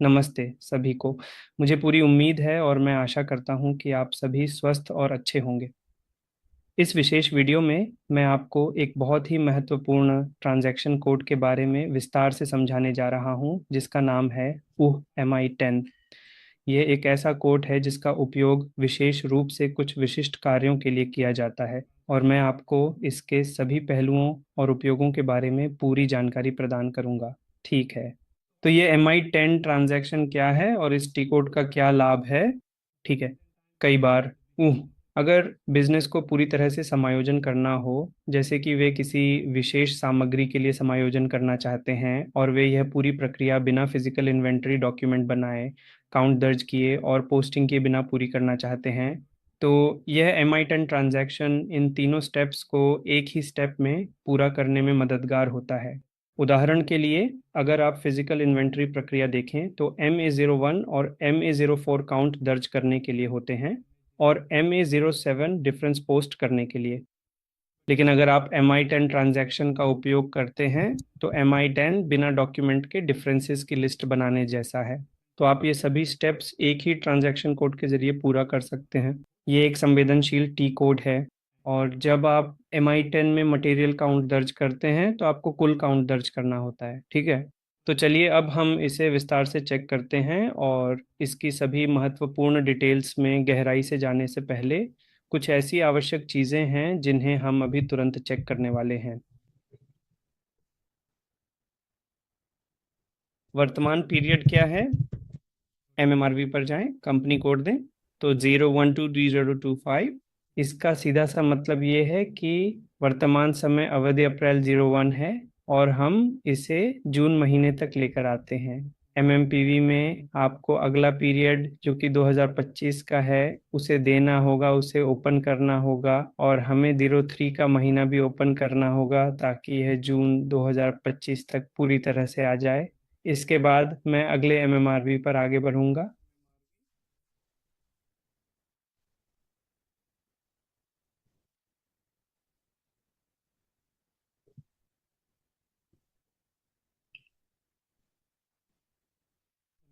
नमस्ते सभी को। मुझे पूरी उम्मीद है और मैं आशा करता हूँ कि आप सभी स्वस्थ और अच्छे होंगे। इस विशेष वीडियो में मैं आपको एक बहुत ही महत्वपूर्ण ट्रांजैक्शन कोड के बारे में विस्तार से समझाने जा रहा हूँ, जिसका नाम है MI10। ये एक ऐसा कोड है जिसका उपयोग विशेष रूप से कुछ विशिष्ट कार्यों के लिए किया जाता है, और मैं आपको इसके सभी पहलुओं और उपयोगों के बारे में पूरी जानकारी प्रदान करूंगा। ठीक है, तो ये MI10 ट्रांजैक्शन क्या है और इस टी कोड का क्या लाभ है। ठीक है, कई बार अगर बिजनेस को पूरी तरह से समायोजन करना हो, जैसे कि वे किसी विशेष सामग्री के लिए समायोजन करना चाहते हैं और वे यह पूरी प्रक्रिया बिना फिजिकल इन्वेंटरी डॉक्यूमेंट बनाए, काउंट दर्ज किए और पोस्टिंग किए बिना पूरी करना चाहते हैं, तो यह MI10 ट्रांजैक्शन इन तीनों स्टेप्स को एक ही स्टेप में पूरा करने में मददगार होता है। उदाहरण के लिए, अगर आप फिजिकल इन्वेंटरी प्रक्रिया देखें तो MA01 और MA04 काउंट दर्ज करने के लिए होते हैं और MA07 डिफरेंस पोस्ट करने के लिए। लेकिन अगर आप MI10 ट्रांजैक्शन का उपयोग करते हैं तो MI10 बिना डॉक्यूमेंट के डिफरेंसेस की लिस्ट बनाने जैसा है। तो आप ये सभी स्टेप्स एक ही ट्रांजैक्शन कोड के जरिए पूरा कर सकते हैं। ये एक संवेदनशील टी कोड है, और जब आप MI10 में मटेरियल काउंट दर्ज करते हैं तो आपको कुल काउंट दर्ज करना होता है। ठीक है, तो चलिए अब हम इसे विस्तार से चेक करते हैं, और इसकी सभी महत्वपूर्ण डिटेल्स में गहराई से जाने से पहले कुछ ऐसी आवश्यक चीज़ें हैं जिन्हें हम अभी तुरंत चेक करने वाले हैं। वर्तमान पीरियड क्या है? MMRV पर जाएं, कंपनी कोड दें तो 012D025। इसका सीधा सा मतलब ये है कि वर्तमान समय अवधि अप्रैल 01 है और हम इसे जून महीने तक लेकर आते हैं। MMPV में आपको अगला पीरियड जो कि 2025 का है उसे देना होगा, उसे ओपन करना होगा, और हमें 03 का महीना भी ओपन करना होगा ताकि यह जून 2025 तक पूरी तरह से आ जाए। इसके बाद मैं अगले MMRV पर आगे बढ़ूंगा।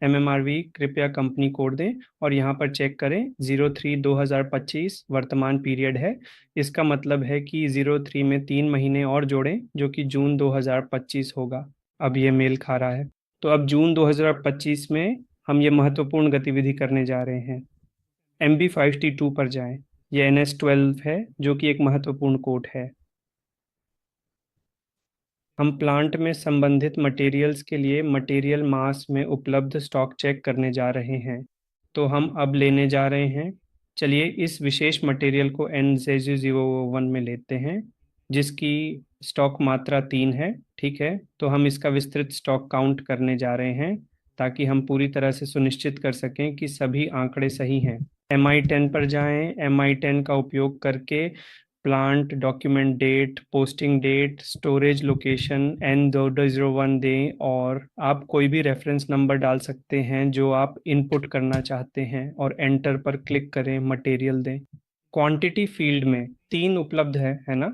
MMRV कृपया कंपनी कोड दें और यहाँ पर चेक करें 03/2025 वर्तमान पीरियड है। इसका मतलब है कि 03 में 3 महीने और जोड़ें जो कि जून 2025 होगा। अब ये मेल खा रहा है। तो अब जून 2025 में हम ये महत्वपूर्ण गतिविधि करने जा रहे हैं। MB5T2 पर जाएं। ये NS12 है जो कि एक महत्वपूर्ण कोड है। हम प्लांट में संबंधित मटेरियल्स के लिए मटेरियल मास में उपलब्ध स्टॉक चेक करने जा रहे हैं। तो हम अब लेने जा रहे हैं। चलिए इस विशेष मटेरियल को N001 में लेते हैं, जिसकी स्टॉक मात्रा 3 है। ठीक है, तो हम इसका विस्तृत स्टॉक काउंट करने जा रहे हैं ताकि हम पूरी तरह से सुनिश्चित कर सकें कि सभी आंकड़े सही हैं। MI10 पर जाएं। MI10 का उपयोग करके plant document date, posting date, storage location N201 दें, और आप कोई भी रेफरेंस नंबर डाल सकते हैं जो आप इनपुट करना चाहते हैं और एंटर पर क्लिक करें, मटेरियल दें। क्वांटिटी फील्ड में 3 उपलब्ध है ना?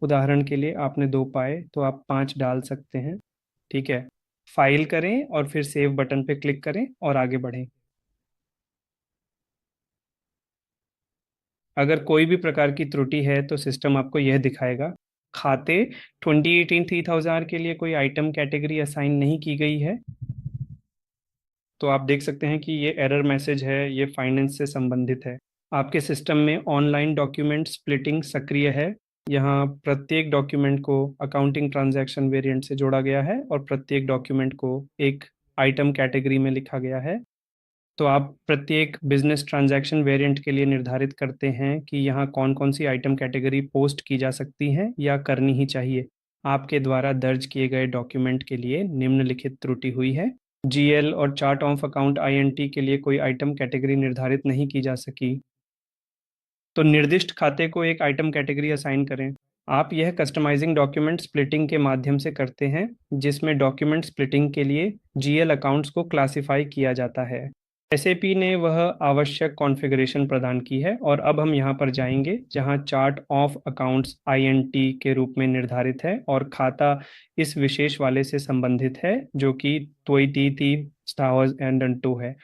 उदाहरण के लिए आपने 2 पाए तो आप 5 डाल सकते हैं। ठीक है, फाइल करें और फिर सेव बटन पे क्लिक करें और आगे बढ़ें। अगर कोई भी प्रकार की त्रुटि है तो सिस्टम आपको यह दिखाएगा। खाते 2018 3000 के लिए कोई आइटम कैटेगरी असाइन नहीं की गई है। तो आप देख सकते हैं कि ये एरर मैसेज है, ये फाइनेंस से संबंधित है। आपके सिस्टम में ऑनलाइन डॉक्यूमेंट स्प्लिटिंग सक्रिय है। यहाँ प्रत्येक डॉक्यूमेंट को अकाउंटिंग ट्रांजैक्शन वेरिएंट से जोड़ा गया है और प्रत्येक डॉक्यूमेंट को एक आइटम कैटेगरी में लिखा गया है। तो आप प्रत्येक बिजनेस ट्रांजैक्शन वेरिएंट के लिए निर्धारित करते हैं कि यहाँ कौन कौन सी आइटम कैटेगरी पोस्ट की जा सकती हैं या करनी ही चाहिए। आपके द्वारा दर्ज किए गए डॉक्यूमेंट के लिए निम्नलिखित त्रुटि हुई है। GL और चार्ट ऑफ अकाउंट INT के लिए कोई आइटम कैटेगरी निर्धारित नहीं की जा सकी। तो निर्दिष्ट खाते को एक आइटम कैटेगरी असाइन करें। आप यह कस्टमाइजिंग डॉक्यूमेंट स्प्लिटिंग के माध्यम से करते हैं, जिसमें डॉक्यूमेंट स्प्लिटिंग के लिए GL अकाउंट्स को क्लासिफाई किया जाता है। एसएपी ने वह आवश्यक कॉन्फ़िगरेशन प्रदान की है और अब हम यहाँ पर जाएंगे जहाँ चार्ट ऑफ अकाउंट्स आईएनटी के रूप में निर्धारित है और खाता इस विशेष वाले से संबंधित है जो कि त्वइतीति स्टावर्स एंड टू है।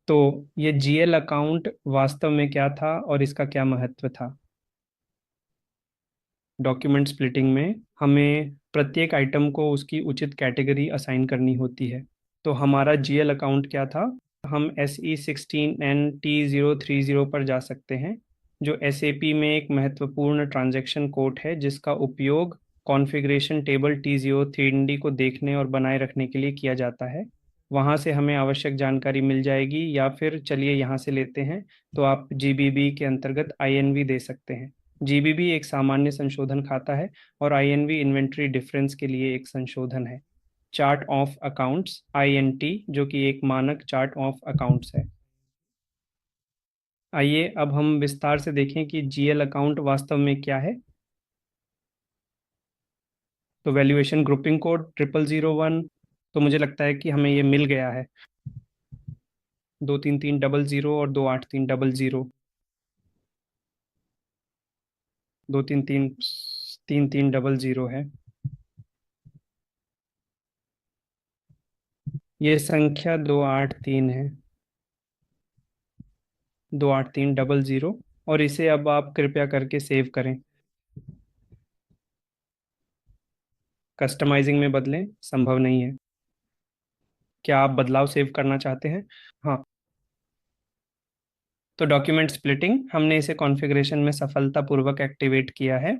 तो ये जीएल अकाउंट वास्तव में क्या था और इसका क्या महत्व था? डॉक्यूमेंट स्प्लिटिंग में हमें प्रत्येक आइटम को उसकी उचित कैटेगरी असाइन करनी होती है। तो हमारा जीएल अकाउंट क्या था? हम SE16NT030 पर जा सकते हैं जो एसएपी में एक महत्वपूर्ण ट्रांजैक्शन कोड है जिसका उपयोग कॉन्फ़िगरेशन टेबल T03D को देखने और बनाए रखने के लिए किया जाता है। वहाँ से हमें आवश्यक जानकारी मिल जाएगी या फिर चलिए यहाँ से लेते हैं। तो आप जीबीबी के अंतर्गत आईएनवी दे सकते हैं। जीबीबी एक सामान्य संशोधन खाता है और आईएनवी इन्वेंट्री डिफरेंस के लिए एक संशोधन है। चार्ट ऑफ अकाउंट्स आईएनटी जो कि एक मानक चार्ट ऑफ अकाउंट्स है। आइए अब हम विस्तार से देखें कि जीएल अकाउंट वास्तव में क्या है। तो वैल्यूएशन ग्रुपिंग कोड 0001। तो मुझे लगता है कि हमें ये मिल गया है। 23300 और 28300। 2333300 है। ये संख्या 283 है। 28300। और इसे अब आप कृपया करके सेव करें। कस्टमाइजिंग में बदलें संभव नहीं है। क्या आप बदलाव सेव करना चाहते हैं? हाँ। तो डॉक्यूमेंट स्प्लिटिंग हमने इसे कॉन्फ़िगरेशन में सफलतापूर्वक एक्टिवेट किया है।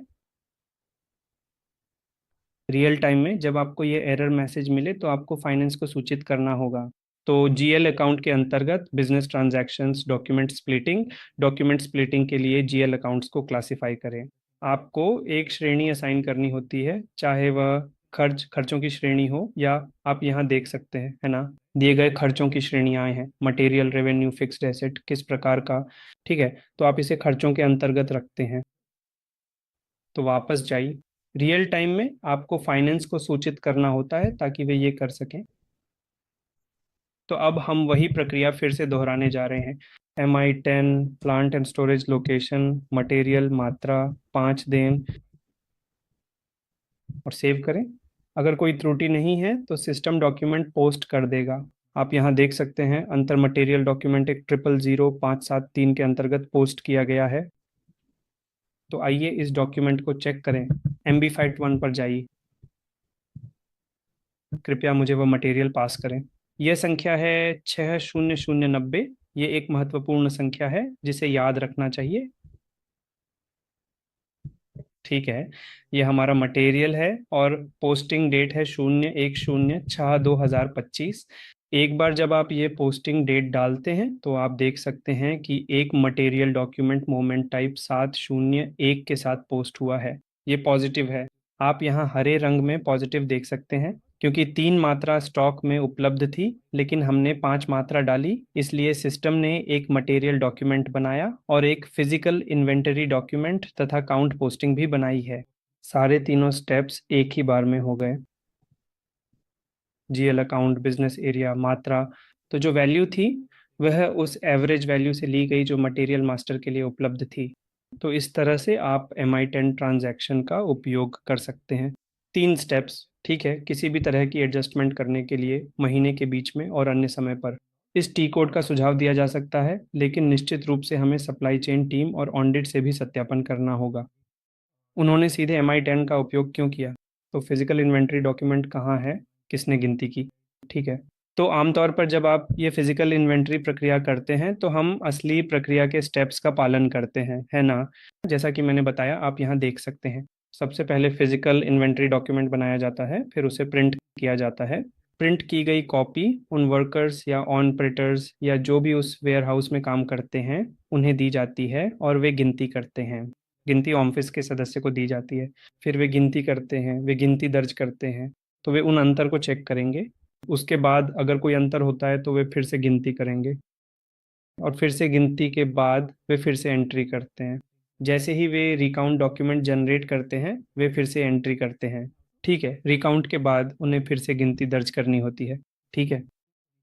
रियल टाइम में जब आपको ये एरर मैसेज मिले तो आपको फाइनेंस को सूचित करना होगा। तो जीएल अकाउंट के अंतर्गत बिजनेस ट्रांजैक्शंस डॉक्यूमेंट स्प्लिटिंग के लिए जीएल अकाउंट्स को क्लासिफाई करें। आपको एक श्रेणी असाइन करनी होती है, चाहे वह खर्चों की श्रेणी हो या आप यहाँ देख सकते हैं, है ना, दिए गए खर्चों की श्रेणियाँ हैं, मटेरियल, रेवेन्यू, फिक्स्ड एसेट, किस प्रकार का। ठीक है, तो आप इसे खर्चों के अंतर्गत रखते हैं। तो वापस जाइए। रियल टाइम में आपको फाइनेंस को सूचित करना होता है ताकि वे ये कर सकें। तो अब हम वही प्रक्रिया फिर से दोहराने जा रहे हैं। MI10 plant and storage location, material, मात्रा, 5 दिन और सेव करें। अगर कोई त्रुटि नहीं है तो सिस्टम डॉक्यूमेंट पोस्ट कर देगा। आप यहाँ देख सकते हैं अंतर मटेरियल डॉक्यूमेंट एक 000573 के अंतर्गत पोस्ट किया गया है। तो आइए इस डॉक्यूमेंट को चेक करें। MB51 पर जाइए। कृपया मुझे वह मटेरियल पास करें। यह संख्या है 60090। ये एक महत्वपूर्ण संख्या है जिसे याद रखना चाहिए। ठीक है, ये हमारा मटेरियल है और पोस्टिंग डेट है 01/06/2025। एक बार जब आप ये पोस्टिंग डेट डालते हैं तो आप देख सकते हैं कि एक मटेरियल डॉक्यूमेंट मोमेंट टाइप 701 के साथ पोस्ट हुआ है। ये पॉजिटिव है। आप यहाँ हरे रंग में पॉजिटिव देख सकते हैं क्योंकि 3 मात्रा स्टॉक में उपलब्ध थी लेकिन हमने 5 मात्रा डाली, इसलिए सिस्टम ने एक मटेरियल डॉक्यूमेंट बनाया और एक फिजिकल इन्वेंटरी डॉक्यूमेंट तथा काउंट पोस्टिंग भी बनाई है। सारे तीनों स्टेप्स एक ही बार में हो गए। जीएल अकाउंट, बिजनेस एरिया, मात्रा। तो जो वैल्यू थी वह उस एवरेज वैल्यू से ली गई जो मटेरियल मास्टर के लिए उपलब्ध थी। तो इस तरह से आप MI10 ट्रांजैक्शन का उपयोग कर सकते हैं। 3 स्टेप्स, ठीक है, किसी भी तरह की एडजस्टमेंट करने के लिए महीने के बीच में और अन्य समय पर। इस टी कोड का सुझाव दिया जा सकता है लेकिन निश्चित रूप से हमें सप्लाई चेन टीम और ऑडिट से भी सत्यापन करना होगा। उन्होंने सीधे MI10 का उपयोग क्यों किया? तो फिजिकल इन्वेंट्री डॉक्यूमेंट कहाँ है, किसने गिनती की? ठीक है। तो आमतौर पर जब आप ये फिजिकल इन्वेंट्री प्रक्रिया करते हैं तो हम असली प्रक्रिया के स्टेप्स का पालन करते हैं, है ना? जैसा कि मैंने बताया, आप यहाँ देख सकते हैं। सबसे पहले फिजिकल इन्वेंट्री डॉक्यूमेंट बनाया जाता है, फिर उसे प्रिंट किया जाता है। प्रिंट की गई कॉपी उन वर्कर्स या ऑपरेटर्स या जो भी उस वेयर हाउस में काम करते हैं उन्हें दी जाती है और वे गिनती करते हैं। गिनती ऑफिस के सदस्य को दी जाती है। फिर वे गिनती करते हैं, वे गिनती दर्ज करते हैं। तो वे उन अंतर को चेक करेंगे। उसके बाद अगर कोई अंतर होता है तो वे फिर से गिनती करेंगे और फिर से गिनती के बाद वे फिर से एंट्री करते हैं। जैसे ही वे रिकाउंट डॉक्यूमेंट जनरेट करते हैं वे फिर से एंट्री करते हैं। ठीक है, रिकाउंट के बाद उन्हें फिर से गिनती दर्ज करनी होती है। ठीक है।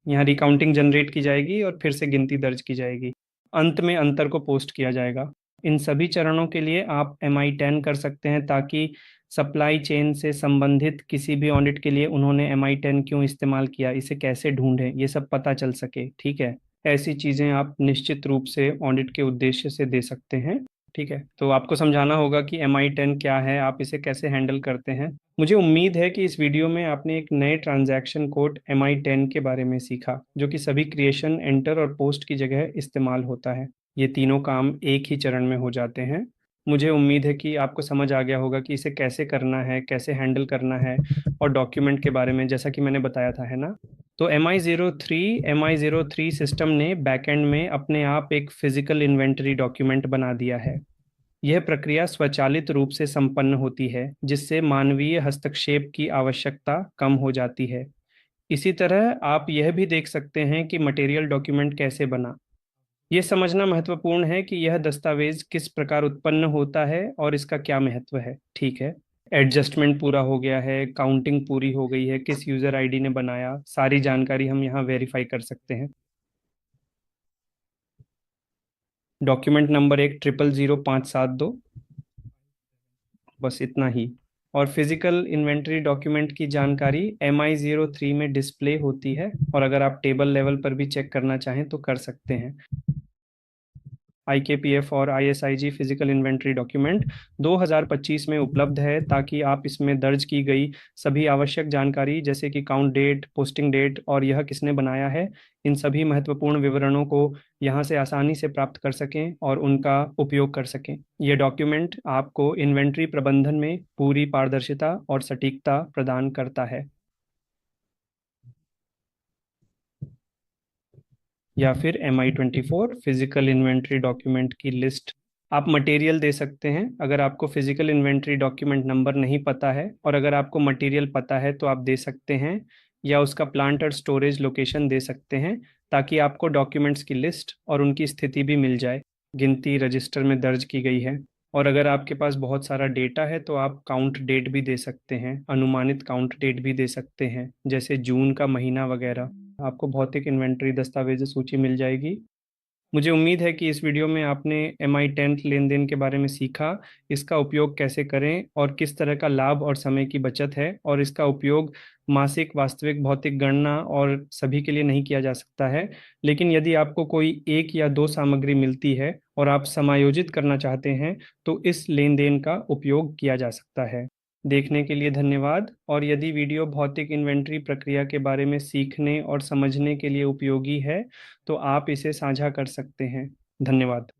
यहाँ रिकाउंटिंग जनरेट की जाएगी और फिर से गिनती दर्ज की जाएगी। अंत में अंतर को पोस्ट किया जाएगा। इन सभी चरणों के लिए आप MI10 कर सकते हैं, ताकि सप्लाई चेन से संबंधित किसी भी ऑडिट के लिए उन्होंने MI10 क्यों इस्तेमाल किया, इसे कैसे ढूंढें, ये सब पता चल सके। ठीक है। ऐसी चीज़ें आप निश्चित रूप से ऑडिट के उद्देश्य से दे सकते हैं। ठीक है, तो आपको समझाना होगा कि MI10 क्या है, आप इसे कैसे हैंडल करते हैं। मुझे उम्मीद है कि इस वीडियो में आपने एक नए ट्रांजैक्शन कोड MI10 के बारे में सीखा, जो कि सभी क्रिएशन, एंटर और पोस्ट की जगह इस्तेमाल होता है। ये तीनों काम एक ही चरण में हो जाते हैं। मुझे उम्मीद है कि आपको समझ आ गया होगा कि इसे कैसे करना है, कैसे हैंडल करना है, और डॉक्यूमेंट के बारे में, जैसा कि मैंने बताया था, है ना। तो MI03 सिस्टम ने बैकएंड में अपने आप एक फिजिकल इन्वेंटरी डॉक्यूमेंट बना दिया है। यह प्रक्रिया स्वचालित रूप से संपन्न होती है, जिससे मानवीय हस्तक्षेप की आवश्यकता कम हो जाती है। इसी तरह आप यह भी देख सकते हैं कि मटेरियल डॉक्यूमेंट कैसे बना। यह समझना महत्वपूर्ण है कि यह दस्तावेज किस प्रकार उत्पन्न होता है और इसका क्या महत्व है। ठीक है। एडजस्टमेंट पूरा हो गया है, काउंटिंग पूरी हो गई है, किस यूजर आईडी ने बनाया, सारी जानकारी हम यहाँ वेरीफाई कर सकते हैं। डॉक्यूमेंट नंबर 1000572, बस इतना ही। और फिजिकल इन्वेंटरी डॉक्यूमेंट की जानकारी MI03 में डिस्प्ले होती है, और अगर आप टेबल लेवल पर भी चेक करना चाहें तो कर सकते हैं। IKPF और ISIG फिजिकल इन्वेंटरी डॉक्यूमेंट 2025 में उपलब्ध है, ताकि आप इसमें दर्ज की गई सभी आवश्यक जानकारी, जैसे कि काउंट डेट, पोस्टिंग डेट और यह किसने बनाया है, इन सभी महत्वपूर्ण विवरणों को यहाँ से आसानी से प्राप्त कर सकें और उनका उपयोग कर सकें। यह डॉक्यूमेंट आपको इन्वेंट्री प्रबंधन में पूरी पारदर्शिता और सटीकता प्रदान करता है। या फिर MI24 फिजिकल इन्वेंट्री डॉक्यूमेंट की लिस्ट। आप मटेरियल दे सकते हैं अगर आपको फिजिकल इन्वेंट्री डॉक्यूमेंट नंबर नहीं पता है, और अगर आपको मटेरियल पता है तो आप दे सकते हैं, या उसका प्लांट और स्टोरेज लोकेशन दे सकते हैं, ताकि आपको डॉक्यूमेंट्स की लिस्ट और उनकी स्थिति भी मिल जाए। गिनती रजिस्टर में दर्ज की गई है। और अगर आपके पास बहुत सारा डेटा है तो आप काउंट डेट भी दे सकते हैं, अनुमानित काउंट डेट भी दे सकते हैं, जैसे जून का महीना वगैरह। आपको भौतिक इन्वेंट्री दस्तावेज सूची मिल जाएगी। मुझे उम्मीद है कि इस वीडियो में आपने MI10 लेन देन के बारे में सीखा, इसका उपयोग कैसे करें और किस तरह का लाभ और समय की बचत है, और इसका उपयोग मासिक वास्तविक भौतिक गणना और सभी के लिए नहीं किया जा सकता है। लेकिन यदि आपको कोई एक या दो सामग्री मिलती है और आप समायोजित करना चाहते हैं, तो इस लेन देन का उपयोग किया जा सकता है। देखने के लिए धन्यवाद। और यदि वीडियो भौतिक इन्वेंट्री प्रक्रिया के बारे में सीखने और समझने के लिए उपयोगी है, तो आप इसे साझा कर सकते हैं। धन्यवाद।